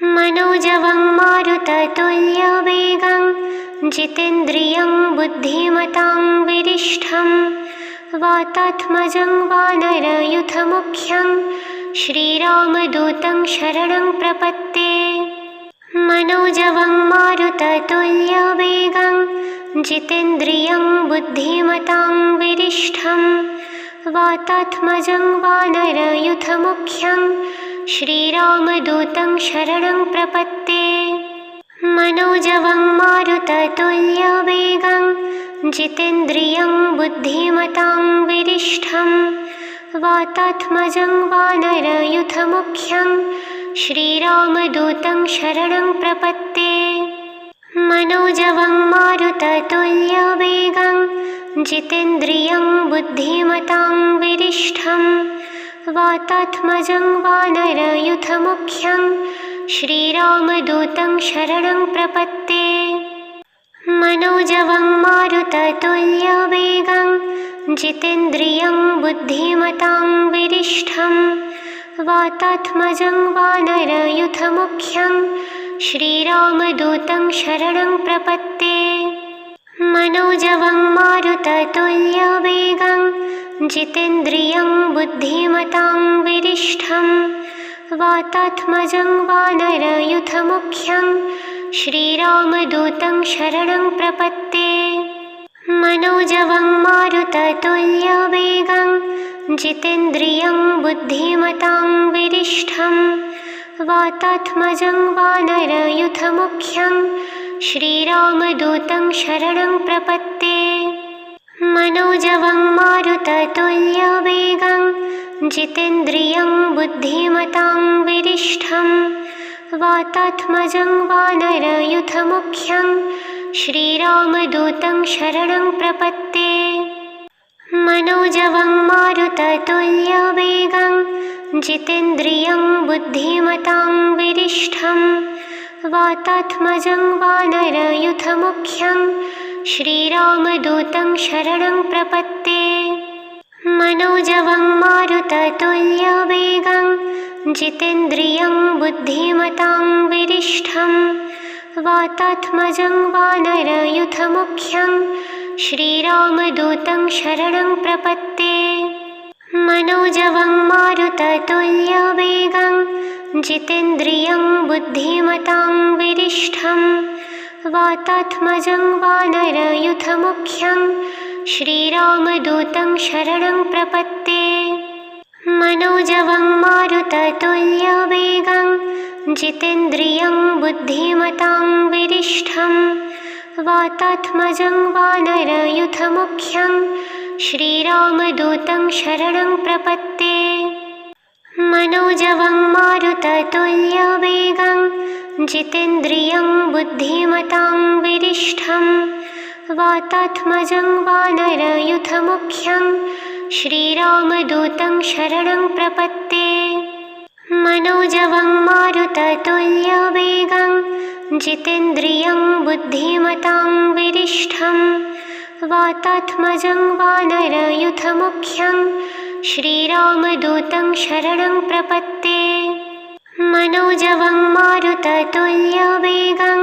मनोजवं मारुततुल्यवेगं जितेन्द्रियं बुद्धिमतां वरिष्ठं वातात्मजं वानरयूथमुख्यं श्रीरामदूतं शरणं प्रपद्ये। मनोजवं मारुततुल्यवेगं जितेन्द्रियं बुद्धिमतां वरिष्ठं वातात्मजं वानरयूथमुख्यं श्रीरामदूतं शरणं प्रपद्ये। मनोजवं मारुततुल्यवेगं जितेन्द्रियं बुद्धिमतां वरिष्ठं वातात्मजं वानरयूथमुख्यं श्रीरामदूतं शरणं प्रपद्ये। मनोजवं मारुततुल्यवेगं जितेन्द्रियं बुद्धिमतां वरिष्ठं वातात्मजं वानरयूथमुख्यं श्रीरामदूतं शरणं प्रपद्ये। मनोजवं मारुततुल्यवेगं जितेन्द्रियं बुद्धिमतां वरिष्ठं वातात्मजं वानरयूथमुख्यं श्रीरामदूतं शरणं प्रपद्ये। मनोजवं मारुततुल्यवेगं जितेन्द्रियं बुद्धिमतां वरिष्ठं वातात्मजं वानरयूथमुख्यं श्रीरामदूतं शरणं प्रपद्ये। मनोजवं मारुततुल्यवेगं जितेन्द्रियं बुद्धिमतां वरिष्ठं वातात्मजं वानरयूथमुख्यं श्रीरामदूतं शरणं प्रपद्ये। मनोजवं मारुततुल्यवेगं जितेन्द्रियं बुद्धिमतां वरिष्ठं वातात्मजं वानरयूथमुख्यं श्रीरामदूतं शरणं प्रपद्ये। मनोजवं मारुततुल्यवेगं जितेन्द्रियं बुद्धिमतां वरिष्ठं वातात्मजं वानरयूथमुख्यं श्रीरामदूतं शरणं प्रपद्ये। मनोजवं मारुततुल्यवेगं जितेन्द्रियं बुद्धिमतां वरिष्ठं वातात्मजं वानरयूथमुख्यं श्रीरामदूतं शरणं प्रपद्ये। मनोजवं मारुततुल्यवेगं जितेन्द्रियं बुद्धिमतां वरिष्ठं वातात्मजं वानरयूथमुख्यं श्रीरामदूतं शरणं प्रपद्ये। मनोजवं मारुततुल्यवेगं जितेन्द्रियं बुद्धिमतां वरिष्ठं वातात्मजं वानरयूथमुख्यं श्रीरामदूतं शरणं प्रपद्ये। मनोजवं मारुततुल्यवेगं जितेन्द्रियं बुद्धिमतां वरिष्ठं वातात्मजं वानरयूथमुख्यं श्रीरामदूतं शरणं प्रपद्ये। मनोजवं मारुततुल्यवेगं जितेन्द्रियं बुद्धिमतां वरिष्ठं वातात्मजं वानरयूथमुख्यं श्रीरामदूतं शरणं प्रपद्ये। मनोजवं मारुततुल्यवेगं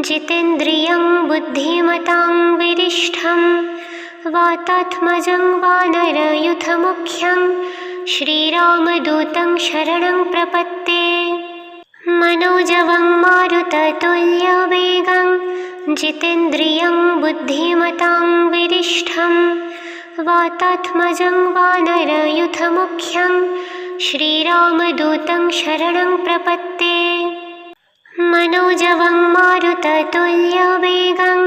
जितेन्द्रियं बुद्धिमतां वरिष्ठं वातात्मजं वानरयूथमुख्यं श्रीरामदूतं शरणं प्रपद्ये। मनोजवं मारुततुल्यवेगं जितेन्द्रियं बुद्धिमतां वरिष्ठं वातात्मजं वानरयूथमुख्यं श्रीरामदूतं शरणं प्रपद्ये। मनोजवं मारुततुल्यवेगं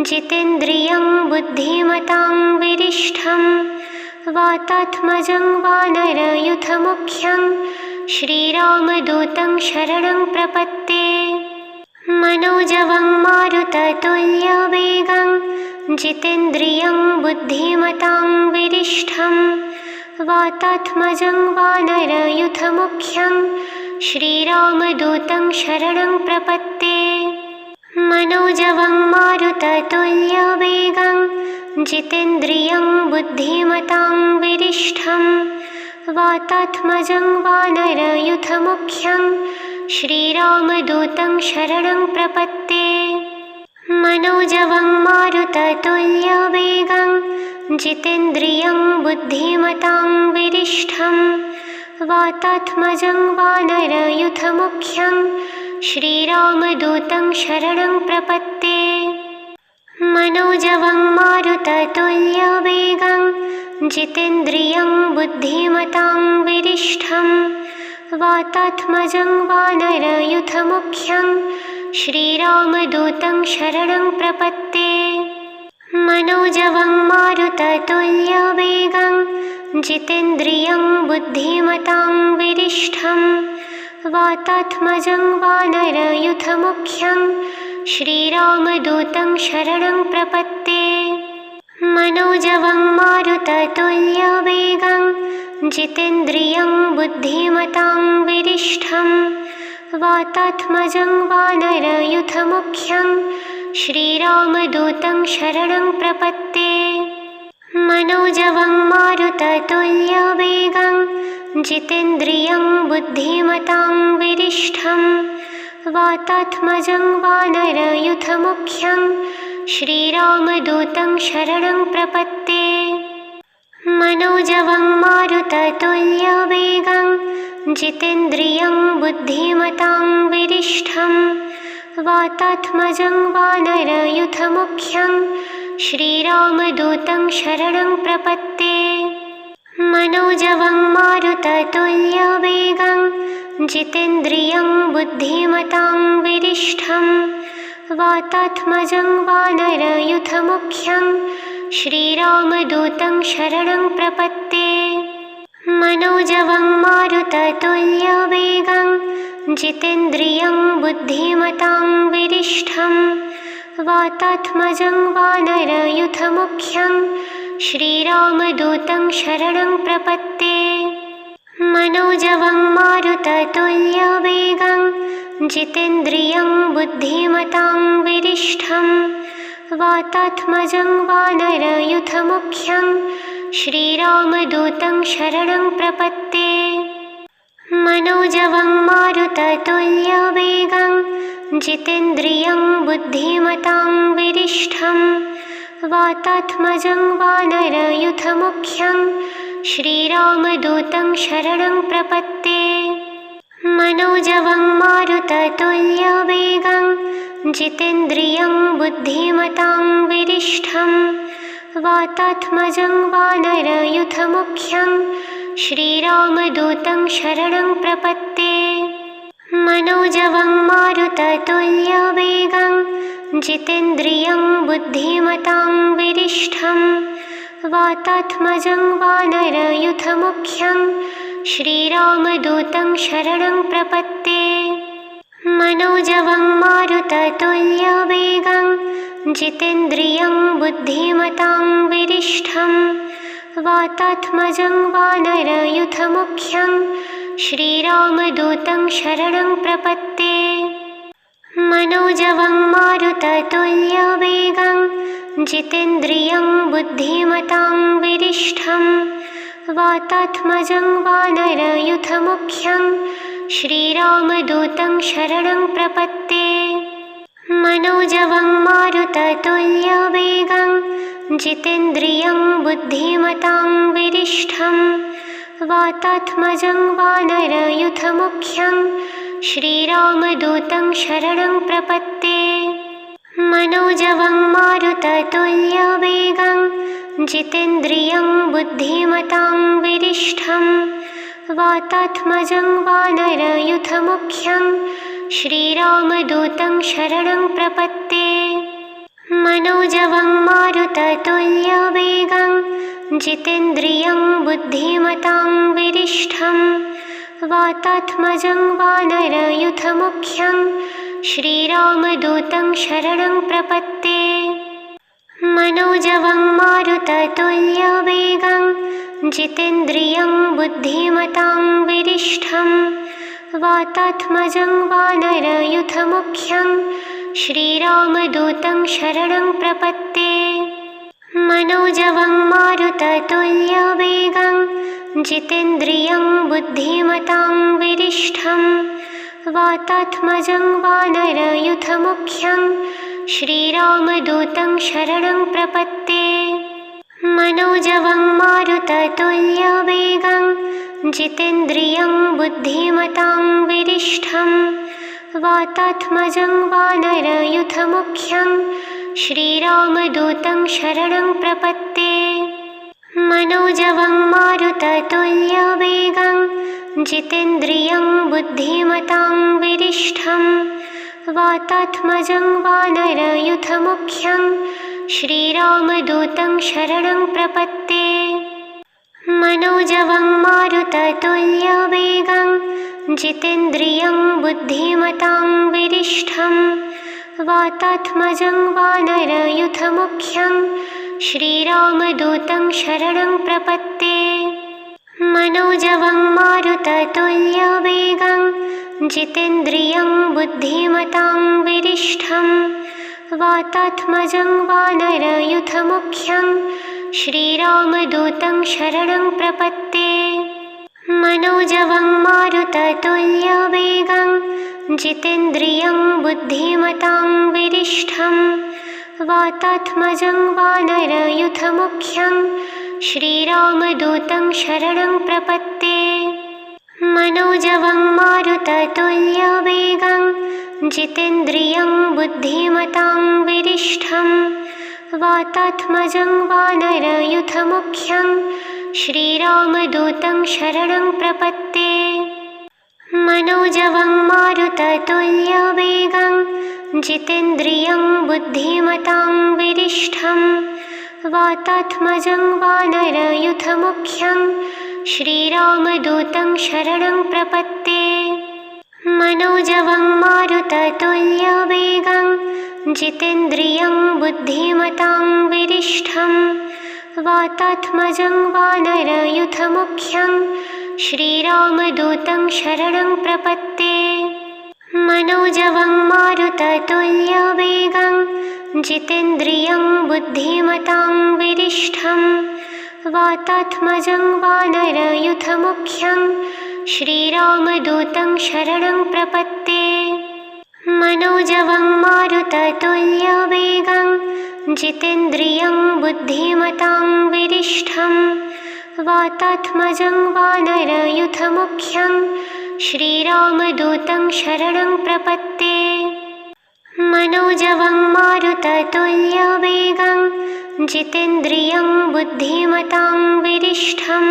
जितेन्द्रियं बुद्धिमतां वरिष्ठं वातात्मजं वानरयूथमुख्यं श्रीरामदूतं शरणं प्रपद्ये। मनोजवं मारुततुल्यवेगं जितेन्द्रियं बुद्धिमतां वरिष्ठं वातात्मजं वानरयूथमुख्यं श्रीरामदूतं शरणं प्रपद्ये। मनोजवं मारुततुल्यवेगं जितेन्द्रियं बुद्धिमतां वरिष्ठं वातात्मजं वानरयूथमुख्यं श्रीरामदूतं शरणं प्रपत्ते। मनोजवं मारुततुल्यवेगं जितेन्द्रियं बुद्धिमतां वरिष्ठं वातात्मजं वानरयूथमुख्यं श्रीरामदूतं शरणं प्रपत्ते। मनोजवं मारुततुल्यवेगं जितेन्द्रियं बुद्धिमतां वरिष्ठं वातात्मजं वानरयूथमुख्यं श्रीरामदूतं शरणं प्रपत्ते। मनोजवं मारुततुल्यवेगं जितेन्द्रियं बुद्धिमतां वरिष्ठं वातात्मजं वानरयूथमुख्यं श्रीरामदूतं शरणं प्रपत्ते। मनोजवं मारुततुल्यवेगं जितेन्द्रियं बुद्धिमतां वरिष्ठं वातात्मजं वानरयूथमुख्यं श्रीरामदूतं शरणं प्रपत्ते। मनोजवं मारुततुल्यवेगं जितेन्द्रियं बुद्धिमतां वरिष्ठं वातात्मजं वानरयूथमुख्यं श्रीरामदूतं शरणं प्रपत्ते। मनोजवं मारुततुल्यवेगं जितेन्द्रियं बुद्धिमतां वरिष्ठं वातात्मजं वानरयूथमुख्यं श्रीरामदूतं शरणं प्रपत्ते। मनोजवं मारुततुल्यवेगं जितेन्द्रियं बुद्धिमतां वरिष्ठं वातात्मजं वानरयूथमुख्यं श्रीरामदूतं शरणं प्रपत्ते। मनोजवं मारुततुल्यवेगं जितेन्द्रियं बुद्धिमतां वरिष्ठं वातात्मजं वानरयूथमुख्यं श्रीरामदूतं शरणं प्रपत्ते। मनोजवं मारुततुल्यवेगं जितेन्द्रियं बुद्धिमतां वरिष्ठं वातात्मजं वानरयूथमुख्यं श्रीरामदूतं शरणं प्रपत्ते। मनोजवं मारुततुल्यवेगं जितेन्द्रियं बुद्धिमतां वरिष्ठं वातात्मजं वानरयूथमुख्यं श्रीरामदूतं शरणं प्रपत्ते। मनोजवं मारुततुल्यवेगं जितेन्द्रियं बुद्धिमतां वरिष्ठं वातात्मजं वानरयूथमुख्यं श्रीरामदूतं शरणं प्रपत्ते। मनोजवं मारुततुल्यवेगं जितेन्द्रियं बुद्धिमतां वरिष्ठं वातात्मजं वानरयूथमुख्यं श्रीरामदूतं शरणं प्रपत्ते। मनोजवं मारुततुल्यवेगं जितेन्द्रियं बुद्धिमतां वरिष्ठं वातात्मजं वानरयूथमुख्यं श्रीरामदूतं शरणं प्रपत्ते। मनोजवं मारुततुल्यवेगं जितेन्द्रियं बुद्धिमतां वरिष्ठं वातात्मजं वानरयूथमुख्यं श्रीरामदूतं शरणं प्रपत्ते। मनोजवं मारुततुल्यवेगं जितेन्द्रियं बुद्धिमतां वरिष्ठं वातात्मजं वानरयूथमुख्यं श्रीरामदूतं शरणं प्रपत्ते। मनोजवं मारुततुल्यवेगं जितेन्द्रियं बुद्धिमतां वरिष्ठं वातात्मजं वानरयूथमुख्यं श्रीरामदूतं शरणं प्रपत्ते। मनोजवं मारुततुल्यवेगं जितेन्द्रियं बुद्धिमतां वरिष्ठं वातात्मजं वानरयूथमुख्यं श्रीरामदूतं शरणं प्रपत्ते। मनोजवं मारुततुल्यवेगं जितेन्द्रियं बुद्धिमतां वरिष्ठं वातात्मजं वानरयूथमुख्यं श्रीरामदूतं शरणं प्रपत्ते। मनोजवं मारुततुल्यवेगं जितेन्द्रियं बुद्धिमतां वरिष्ठं वातात्मजं वानरयूथमुख्यं श्रीरामदूतं शरणं प्रपत्ते। मनोजवं मारुततुल्यवेगं जितेन्द्रियं बुद्धिमतां वरिष्ठं वातात्मजं वानरयूथमुख्यं श्रीरामदूतं शरणं प्रपत्ते। मनोजवं मारुततुल्यवेगं जितेन्द्रियं बुद्धिमतां वरिष्ठं वातात्मजं वानरयूथमुख्यं श्रीरामदूतं शरणं प्रपत्ते। मनोजवं मारुततुल्यवेगं जितेन्द्रियं बुद्धिमतां वरिष्ठं वातात्मजं वानरयूथमुख्यं श्रीरामदूतं शरणं प्रपत्ते। मनोजवं मारुततुल्यवेगं जितेन्द्रियं बुद्धिमतां वरिष्ठं वातात्मजं वानरयूथमुख्यं श्रीरामदूतं शरणं प्रपत्ते। मनोजवं मारुततुल्यवेगं जितेन्द्रियं बुद्धिमतां वरिष्ठं वातात्मजं वानरयूथमुख्यं श्रीरामदूतं शरणं प्रपत्ते। मनोजवं मारुततुल्यवेगं जितेन्द्रियं बुद्धिमतां वरिष्ठं वातात्मजं वानरयूथमुख्यं श्रीरामदूतं शरणं प्रपत्ते। मनोजवं मारुततुल्यवेगं जितेन्द्रियं बुद्धिमतां वरिष्ठं वातात्मजं वानरयूथमुख्यं श्रीरामदूतं शरणं प्रपत्ते। मनोजवं मारुततुल्यवेगं जितेन्द्रियं बुद्धिमतां वरिष्ठं वातात्मजं वानरयूथमुख्यं श्रीरामदूतं शरणं प्रपत्ते। मनोजवं मारुततुल्यवेगं जितेन्द्रियं बुद्धिमतां वरिष्ठं वातात्मजं वानरयूथमुख्यं श्रीरामदूतं शरणं प्रपत्ते। मनोजवं मारुततुल्यवेगं जितेन्द्रियं बुद्धिमतां वरिष्ठं वातात्मजं वानरयूथमुख्यं श्रीरामदूतं शरणं प्रपत्ते। मनोजवं मारुततुल्यवेगं जितेन्द्रियं बुद्धिमतां वरिष्ठं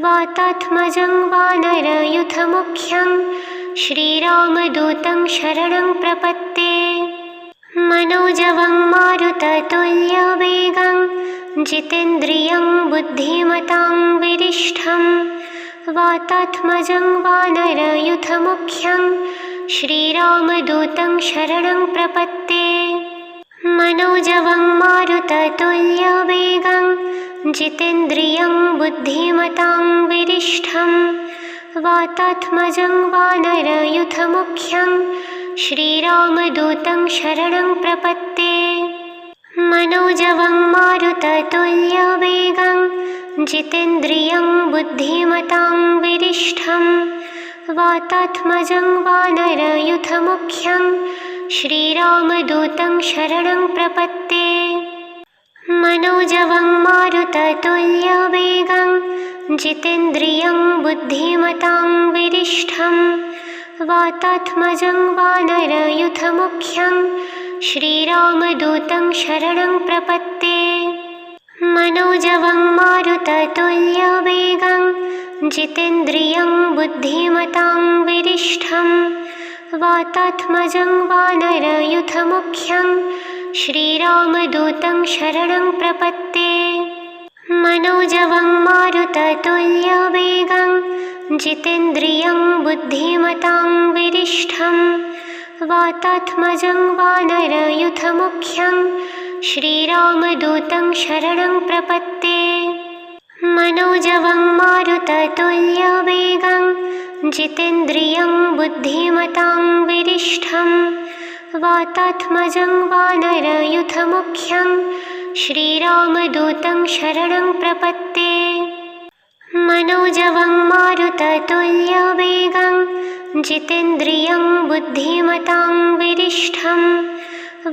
वातात्मजं वानरयूथमुख्यं श्रीरामदूतं शरणं प्रपत्ते। मनोजवं मारुततुल्यवेगं जितेन्द्रियं बुद्धिमतां वरिष्ठं वातात्मजं वानरयूथमुख्यं श्रीरामदूतं शरणं प्रपत्ते। मनोजवं मारुततुल्यवेगं जितेन्द्रियं बुद्धिमतां वरिष्ठं वातात्मजं वानरयूथमुख्यं श्रीरामदूतं शरणं प्रपत्ते। मनोजवं मारुततुल्यवेगं जितेन्द्रियं बुद्धिमतां वरिष्ठं वातात्मजं वानरयूथमुख्यं श्रीरामदूतं शरणं प्रपत्ते। मनोजवं मारुततुल्यवेगं जितेन्द्रियं बुद्धिमतां वरिष्ठं वातात्मजं वानरयूथमुख्यं श्रीरामदूतं शरणं प्रपत्ते। मनोजवं मारुततुल्यवेगं जितेन्द्रियं बुद्धिमतां वरिष्ठं वातात्मजं वानरयूथमुख्यं श्रीरामदूतं शरणं प्रपत्ते। मनोजवं मारुततुल्यवेगं जितेन्द्रियं बुद्धिमतां वरिष्ठं वातात्मजं वानरयूथमुख्यं श्रीरामदूतं शरणं प्रपत्ते। मनोजवं मारुततुल्यवेगं जितेन्द्रियं बुद्धिमतां वरिष्ठं वातात्मजं वानरयूथमुख्यं श्रीरामदूतं शरणं प्रपत्ते। मनोजवं मारुततुल्यवेगं जितेन्द्रियं बुद्धिमतां वरिष्ठं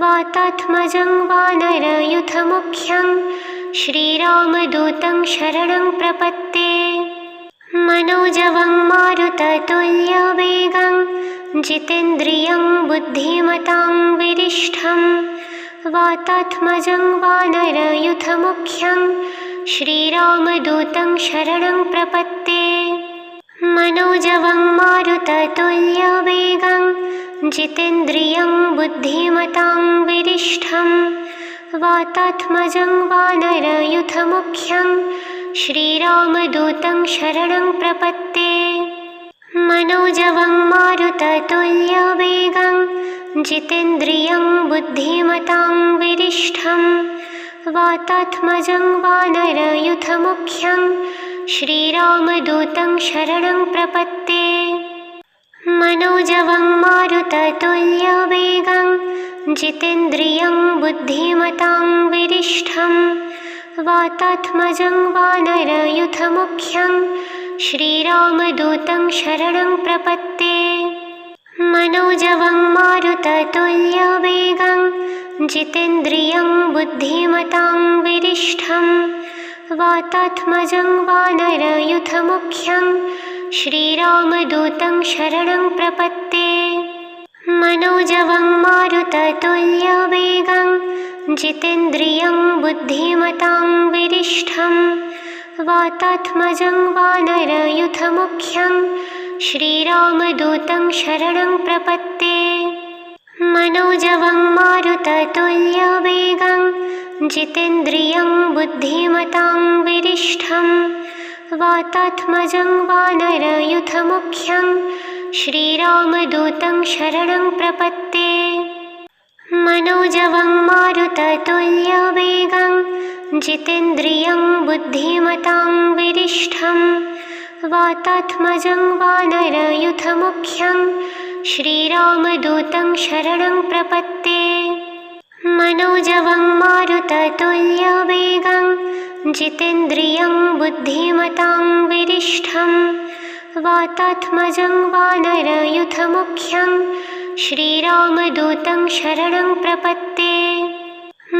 वातात्मजं वानरयूथमुख्यं श्रीरामदूतं शरणं प्रपत्ते। मनोजवं मारुततुल्यवेगं जितेन्द्रियं बुद्धिमतां वरिष्ठं वातात्मजं वानरयूथमुख्यं श्रीरामदूतं शरणं प्रपत्ते। मनोजवं मारुततुल्यवेगं जितेन्द्रियं बुद्धिमतां वरिष्ठं वातात्मजं वानरयूथमुख्यं श्रीरामदूतं शरणं प्रपत्ते। मनोजवं मारुततुल्यवेगं जितेन्द्रियं बुद्धिमतां वरिष्ठं वातात्मजं वानरयूथमुख्यं श्रीरामदूतं शरणं प्रपत्ते। मनोजवं मारुततुल्यवेगं जितेन्द्रियं बुद्धिमतां वरिष्ठं वातात्मजं वानरयूथमुख्यं श्रीरामदूतं शरणं प्रपत्ते। मनोजवं मारुततुल्यवेगं जितेन्द्रियं बुद्धिमतां वरिष्ठं वातात्मजं वानरयूथमुख्यं श्रीरामदूतं शरणं प्रपत्ते। मनोजवं मारुततुल्यवेगं जितेन्द्रियं बुद्धिमतां वरिष्ठं वातात्मजं वानरयूथमुख्यं श्रीरामदूतं शरणं प्रपत्ते। मनोजवं मारुततुल्यवेगं जितेन्द्रियं बुद्धिमतां वरिष्ठं वातात्मजं वानरयूथमुख्यं श्रीरामदूतं शरणं प्रपत्ते। मनोजवं मारुततुल्यवेगं जितेन्द्रियं बुद्धिमतां वरिष्ठं वातात्मजं वानरयूथमुख्यं श्रीरामदूतं शरणं प्रपत्ते। मनोजवं मारुततुल्यवेगं जितेन्द्रियं बुद्धिमतां वरिष्ठं वातात्मजं वानरयूथमुख्यं श्रीरामदूतं शरणं प्रपत्ते।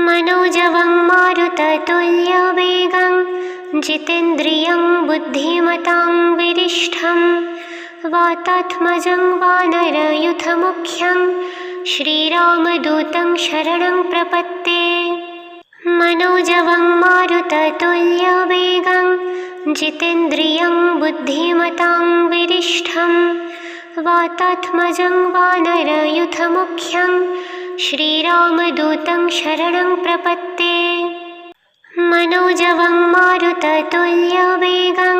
मनोजवं मारुततुल्यवेगं जितेन्द्रियं बुद्धिमतां वरिष्ठं वातात्मजं वानरयूथमुख्यं श्रीरामदूतं शरणं प्रपत्ते। मनोजवं मारुततुल्यवेगं जितेन्द्रियं बुद्धिमतां वरिष्ठं वातात्मजं वानरयूथमुख्यं श्रीरामदूतं शरणं प्रपत्ते। मनोजवं मारुततुल्यवेगं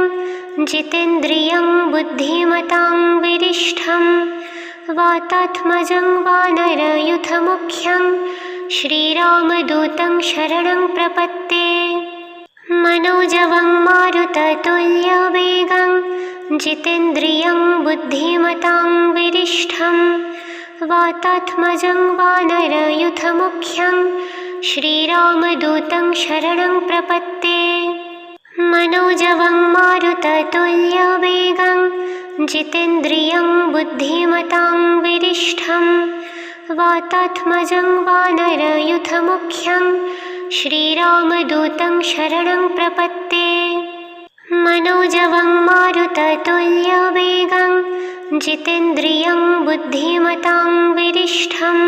जितेन्द्रियं बुद्धिमतां वरिष्ठं वातात्मजं वानरयूथमुख्यं श्रीरामदूतं शरणं प्रपत्ते। मनोजवं मारुततुल्यवेगं जितेन्द्रियं बुद्धिमतां वरिष्ठं वातात्मजं वानरयूथमुख्यं श्रीरामदूतं शरणं प्रपत्ते। मनोजवं मारुततुल्यवेगं जितेन्द्रियं बुद्धिमतां वरिष्ठं वातात्मजं वानरयूथमुख्यं श्रीरामदूतं शरणं प्रपत्ते। मनोजवं मारुततुल्यवेगं जितेन्द्रियं बुद्धिमतां वरिष्ठं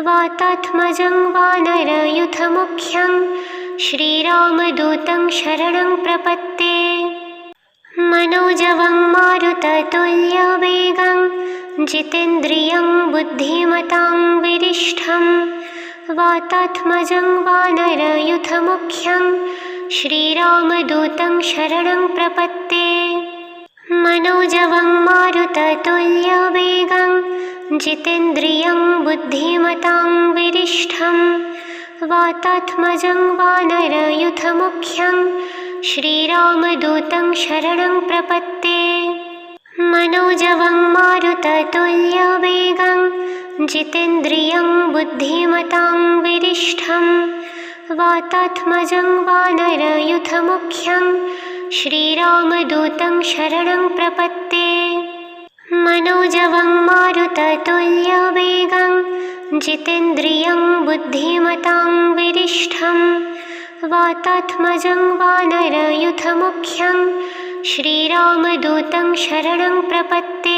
वातात्मजं वानरयूथमुख्यं श्रीरामदूतं शरणं प्रपत्ते। मनोजवं मारुततुल्यवेगं जितेन्द्रियं बुद्धिमतां वरिष्ठं वातात्मजं वानरयूथमुख्यं श्रीरामदूतं शरणं प्रपत्ते। मनोजवं मारुततुल्यवेगं जितेन्द्रियं बुद्धिमतां वरिष्ठं वातात्मजं वानरयूथमुख्यं श्रीरामदूतं शरणं प्रपत्ते। मनोजवं मारुततुल्यवेगं जितेन्द्रियं बुद्धिमतां वरिष्ठं वातात्मजं वानरयूथमुख्यं श्रीरामदूतं शरणं प्रपत्ते। मनोजवं मारुततुल्यवेगं जितेन्द्रियं बुद्धिमतां वरिष्ठं वातात्मजं वानरयूथमुख्यं श्रीरामदूतं शरणं प्रपत्ते।